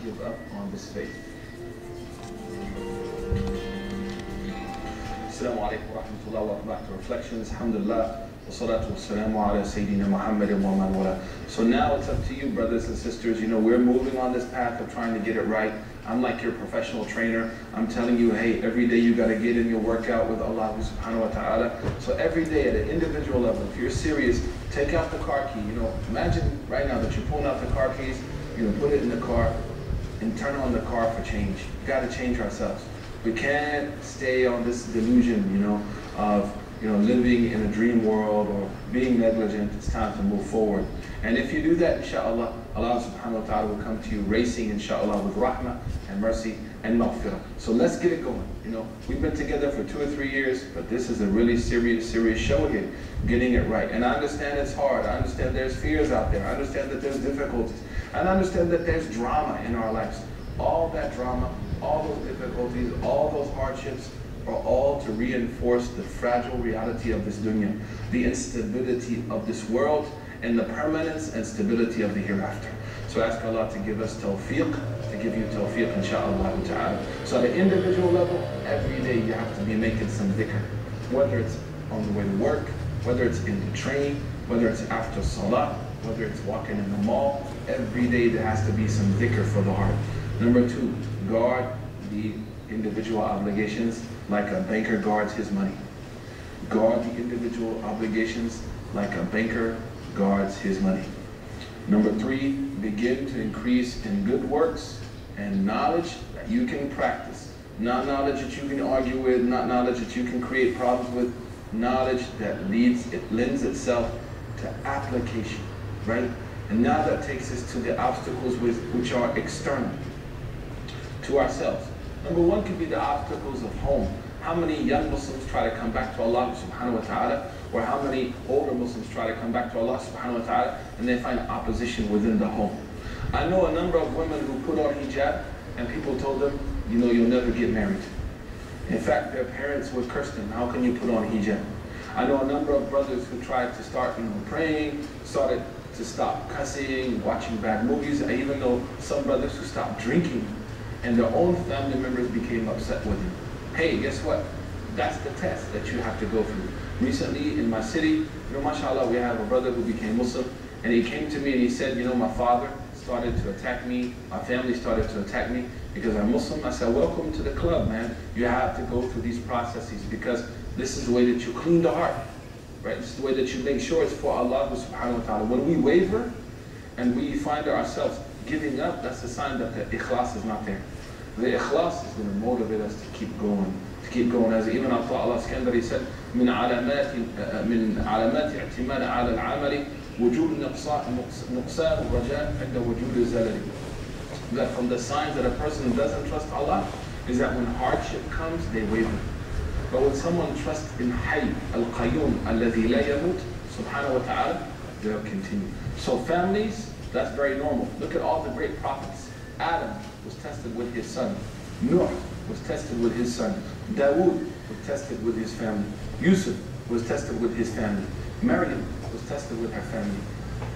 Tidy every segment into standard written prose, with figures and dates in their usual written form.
give up on this faith. Assalamu alaikum wa rahmatullahi wa barakatuh. Reflections, alhamdulillah, wa salatu wa salamu ala Sayyidina Muhammad wa man wala. So now it's up to you, brothers and sisters. You know, we're moving on this path of trying to get it right. I'm like your professional trainer. I'm telling you, hey, every day you got to get in your workout with Allah subhanahu wa ta'ala. So every day at an individual level, if you're serious, take out the car key. You know, imagine right now that you're pulling out the car keys, you know, put it in the car and turn on the car for change. We got to change ourselves. We can't stay on this delusion, you know, of, you know, living in a dream world or being negligent. It's time to move forward. And if you do that, inshallah, Allah subhanahu wa ta'ala will come to you racing, inshallah, with rahmah and mercy and maghfirah. So let's get it going. You know, we've been together for 2 or 3 years, but this is a really serious show here, getting it right. And I understand it's hard. I understand there's fears out there. I understand that there's difficulties. And I understand that there's drama in our lives. All that drama, all those difficulties, all those hardships are all to reinforce the fragile reality of this dunya, the instability of this world, and the permanence and stability of the hereafter. So ask Allah to give us tawfiq, to give you tawfiq, inshaAllah ta'ala. So at an individual level, every day you have to be making some dhikr, whether it's on the way to work, whether it's in the train, whether it's after salah, whether it's walking in the mall. Every day there has to be some dhikr for the heart. Number 2, guard the individual obligations like a banker guards his money. Guard the individual obligations like a banker guards his money. Number 3, begin to increase in good works and knowledge that you can practice. Not knowledge that you can argue with, not knowledge that you can create problems with, knowledge that lends itself to application, right? And now that takes us to the obstacles which are external to ourselves. Number 1 could be the obstacles of home. How many young Muslims try to come back to Allah subhanahu wa ta'ala, or how many older Muslims try to come back to Allah subhanahu wa ta'ala and they find opposition within the home. I know a number of women who put on hijab and people told them, you know, you'll never get married. In fact, their parents would curse them, how can you put on hijab? I know a number of brothers who tried to start, you know, praying, started to stop cussing, watching bad movies. I even know some brothers who stopped drinking and their own family members became upset with them. Hey, guess what? That's the test that you have to go through. Recently in my city, you know, mashallah, we have a brother who became Muslim, and he came to me and he said, you know, my father started to attack me, my family started to attack me because I'm Muslim. I said, welcome to the club, man. You have to go through these processes because this is the way that you clean the heart, right? This is the way that you make sure it's for Allah subhanahu wa ta'ala. When we waver and we find ourselves giving up, that's a sign that the ikhlas is not there. The ikhlas is going to motivate us to keep going. As Ibn Allah Iskandari said, من علامات اعتماد على العمل وجود نقصان الرجاء عند وجود الزلل. That from the signs that a person doesn't trust Allah is that when hardship comes, they waver. But when someone trusts in Hayy al-Qayyum alladhi la yamut subhanahu wa ta'ala, they'll continue. So families, that's very normal. Look at all the great prophets. Adam was tested with his son. Nuh was tested with his son. Dawood was tested with his family. Yusuf was tested with his family. Maryam was tested with her family.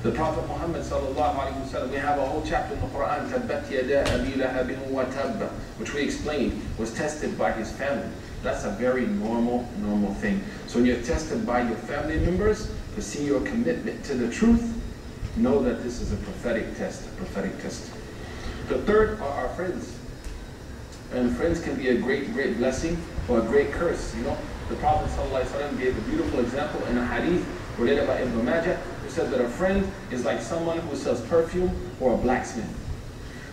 The Prophet Muhammad sallallahu alaihi wasallam, we have a whole chapter in the Quran, Tabbat yada abi lahabin wa tabba, which we explained, was tested by his family. That's a very normal thing. So when you're tested by your family members to see your commitment to the truth, know that this is a prophetic test, The third are our friends. And friends can be a great blessing or a great curse. You know, the Prophet ﷺ gave a beautiful example in a hadith related by Ibn Majah, who said that a friend is like someone who sells perfume or a blacksmith.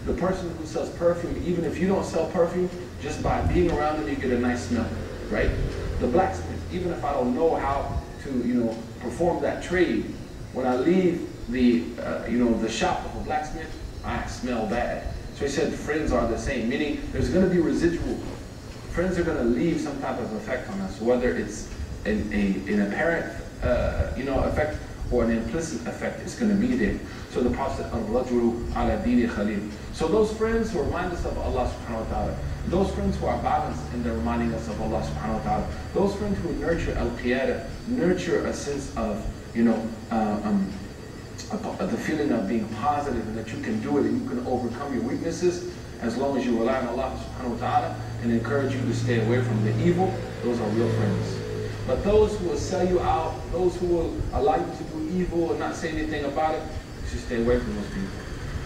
The person who sells perfume, even if you don't sell perfume, just by being around them you get a nice smell, right? The blacksmith, even if I don't know how to, you know, perform that trade, when I leave the, the shop of a blacksmith, I smell bad. So he said friends are the same, meaning there's going to be residual. Friends are going to leave some type of effect on us, whether it's an apparent effect or an implicit effect. It's going to be there. So the Prophet said, "Al-rajulu ala dini khalil." So those friends who remind us of Allah subhanahu wa ta'ala, those friends who are balanced in their reminding us of Allah subhanahu wa ta'ala, those friends who nurture al-qiyada, nurture a sense of, the feeling of being positive and that you can do it and you can overcome your weaknesses as long as you rely on Allah subhanahu wa ta'ala and encourage you to stay away from the evil. Those are real friends. But those who will sell you out, those who will allow you to do evil and not say anything about it, you should stay away from those people.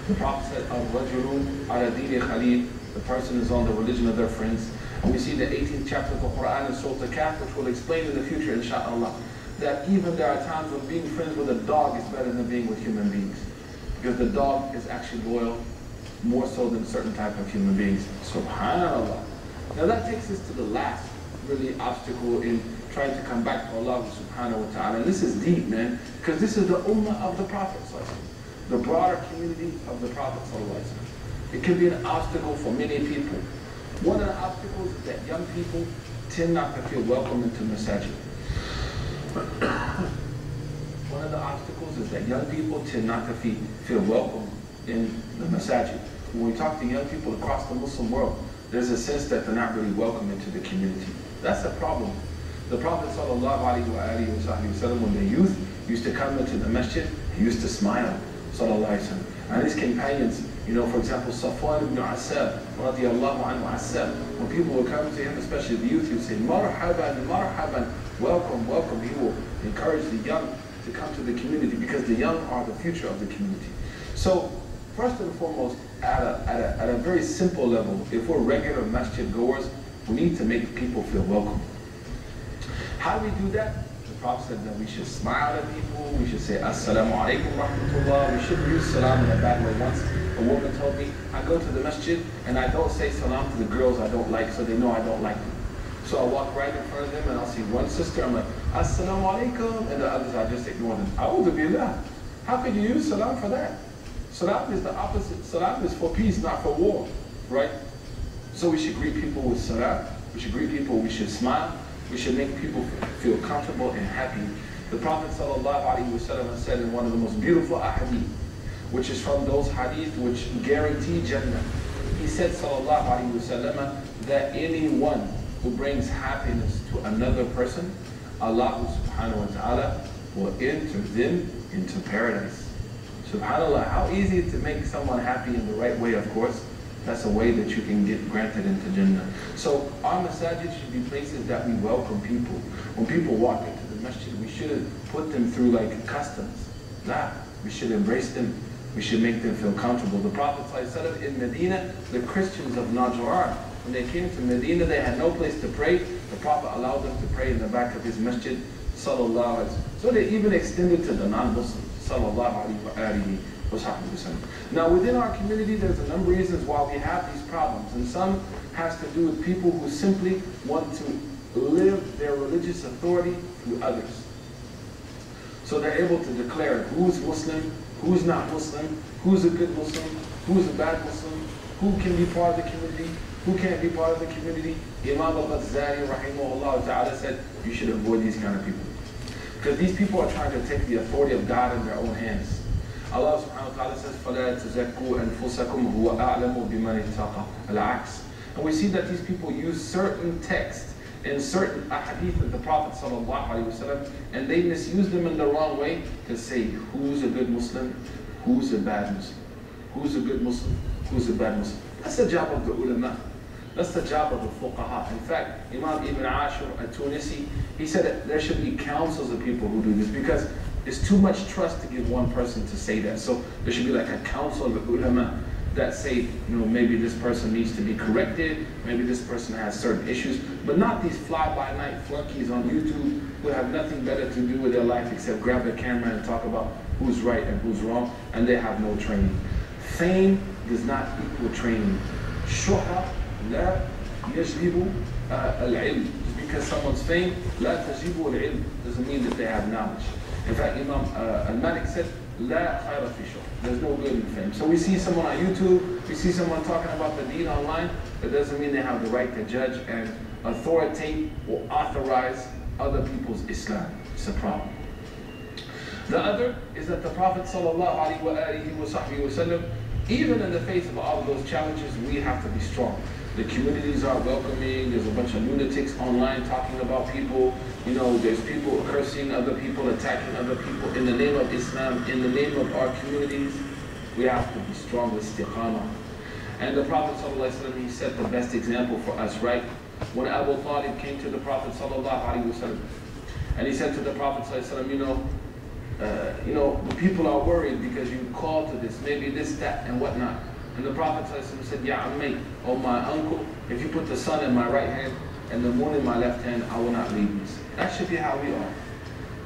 The Prophet said, "Al-Rajulu ala dini Khalil," the person is on the religion of their friends. And we see the 18th chapter of the Quran in Surah Al-Kahf, which will explain in the future, inshallah, that even there are times when being friends with a dog is better than being with human beings. Because the dog is actually loyal, more so than certain type of human beings. Subhanallah. Now that takes us to the last really obstacle in trying to come back to Allah subhanahu wa ta'ala. And this is deep, man, because this is the ummah of the Prophet, the broader community of the Prophet. It can be an obstacle for many people. One of the obstacles is that young people tend not to feel welcome into masajid. One of the obstacles is that young people tend not to feel welcome in the masajid. When we talk to young people across the Muslim world, there's a sense that they're not really welcome into the community. That's a problem. The Prophet ﷺ, when the youth used to come into the masjid, he used to smile, ﷺ. And his companions, you know, for example, Safwan ibn Asab, radiyallahu anhu Asab, when people would come to him, especially the youth, he would say, marhaban, marhaban, welcome, welcome. He will encourage the young to come to the community because the young are the future of the community. So, first and foremost, at a very simple level, if we're regular masjid goers, we need to make people feel welcome. How do we do that? The Prophet said that we should smile at people, we should say Assalamu alaikum rahmatullah, we shouldn't use salam in a bad way. Once a woman told me, I go to the masjid and I don't say salam to the girls I don't like so they know I don't like them. So I walk right in front of them and I'll see one sister, I'm like, Assalamu alaikum, and the others I just ignore them. A'udhu billah. How could you use salam for that? Salam is the opposite. Salam is for peace, not for war, right? So we should greet people with salam. We should greet people, we should smile. We should make people feel comfortable and happy. The Prophet ﷺ said in one of the most beautiful ahadith, which is from those hadith which guarantee Jannah. He said ﷺ that anyone who brings happiness to another person, Allah subhanahu wa ta'ala will enter them into paradise. Subhanallah, how easy to make someone happy in the right way, of course. That's a way that you can get granted into Jannah. So our masajid should be places that we welcome people. When people walk into the masjid, we shouldn't put them through like customs. Nah, we should embrace them. We should make them feel comfortable. The Prophet ﷺ in Medina, the Christians of Najran, when they came to Medina, they had no place to pray. The Prophet allowed them to pray in the back of his masjid, sallallahu alaihi wasallam. So they even extended to the non-Muslims, sallallahu alaihi wasallam. Now within our community, there's a number of reasons why we have these problems, and some has to do with people who simply want to live their religious authority through others. So they're able to declare who's Muslim, who's not Muslim, who's a good Muslim, who's a bad Muslim, who can be part of the community, who can't be part of the community. Imam al-Ghazali rahimahullah ta'ala said you should avoid these kind of people, because these people are trying to take the authority of God in their own hands. Allah subhanahu wa ta'ala says, فَلَا تَزَكُّوا أَنفُسَكُمْ هُوَ أَعْلَمُ بِمَنِ اتَّقَى. Al-Aqs. And we see that these people use certain texts in certain ahadith of the Prophet sallallahu alaihi wasallam, and they misuse them in the wrong way to say who's a good Muslim, who's a bad Muslim, who's a good Muslim, who's a bad Muslim. That's the job of the ulama. That's the job of the fuqaha. In fact, Imam Ibn Ashur al-Tunisi, he said that there should be councils of people who do this, because it's too much trust to give one person to say that. So there should be like a council of ulama that say, you know, maybe this person needs to be corrected, maybe this person has certain issues, but not these fly-by-night flunkies on YouTube who have nothing better to do with their life except grab their camera and talk about who's right and who's wrong, and they have no training. Fame does not equal training. Shuhra la yajlibu al-ilm. Just because someone's fame, la tajibu al-ilm, doesn't mean that they have knowledge. In fact, Imam al-Malik said, La khayra fi shuhr. There's no good in fame. So we see someone on YouTube, we see someone talking about the deen online, that doesn't mean they have the right to judge and authoritate or authorize other people's Islam. It's a problem. The other is that the Prophet sallallahu alaihi wasallam Even in the face of all of those challenges, we have to be strong. The communities are welcoming. There's a bunch of lunatics online talking about people. You know, there's people cursing other people, attacking other people in the name of Islam, in the name of our communities. We have to be strong with istiqamah. And the Prophet ﷺ, he set the best example for us, right? When Abu Talib came to the Prophet ﷺ, and he said to the Prophet ﷺ, the people are worried because you call to this, maybe this, that, and whatnot. And the Prophet ﷺ said, Ya Ammi, oh my uncle, if you put the sun in my right hand and the moon in my left hand, I will not leave you. That should be how we are.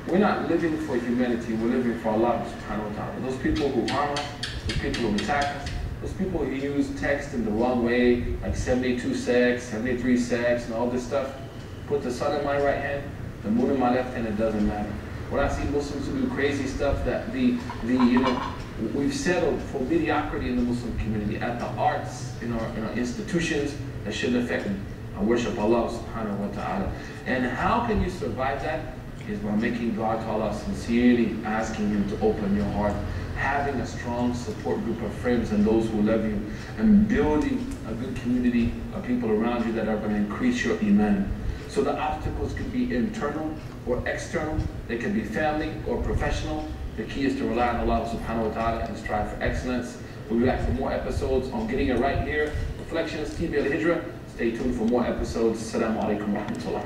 We're not living for humanity, we're living for Allah subhanahu wa ta'ala. Those people who harm us, those people who attack us, those people who use text in the wrong way, like 72 sex, 73 sex, and all this stuff, put the sun in my right hand, the moon in my left hand, it doesn't matter. When I see Muslims who do crazy stuff, that we've settled for mediocrity in the Muslim community, at the arts, in our institutions, that shouldn't affect our worship Allah subhanahu wa ta'ala. And how can you survive that? Is by making dua to Allah, sincerely asking Him to open your heart, having a strong support group of friends and those who love you, and building a good community of people around you that are going to increase your iman. So the obstacles could be internal or external, they could be family or professional. The key is to rely on Allah subhanahu wa ta'ala and strive for excellence. We'll be back for more episodes on getting it right here. Reflections, TV Al-Hijrah. Stay tuned for more episodes. Assalamu alaikum wa rahmatullah.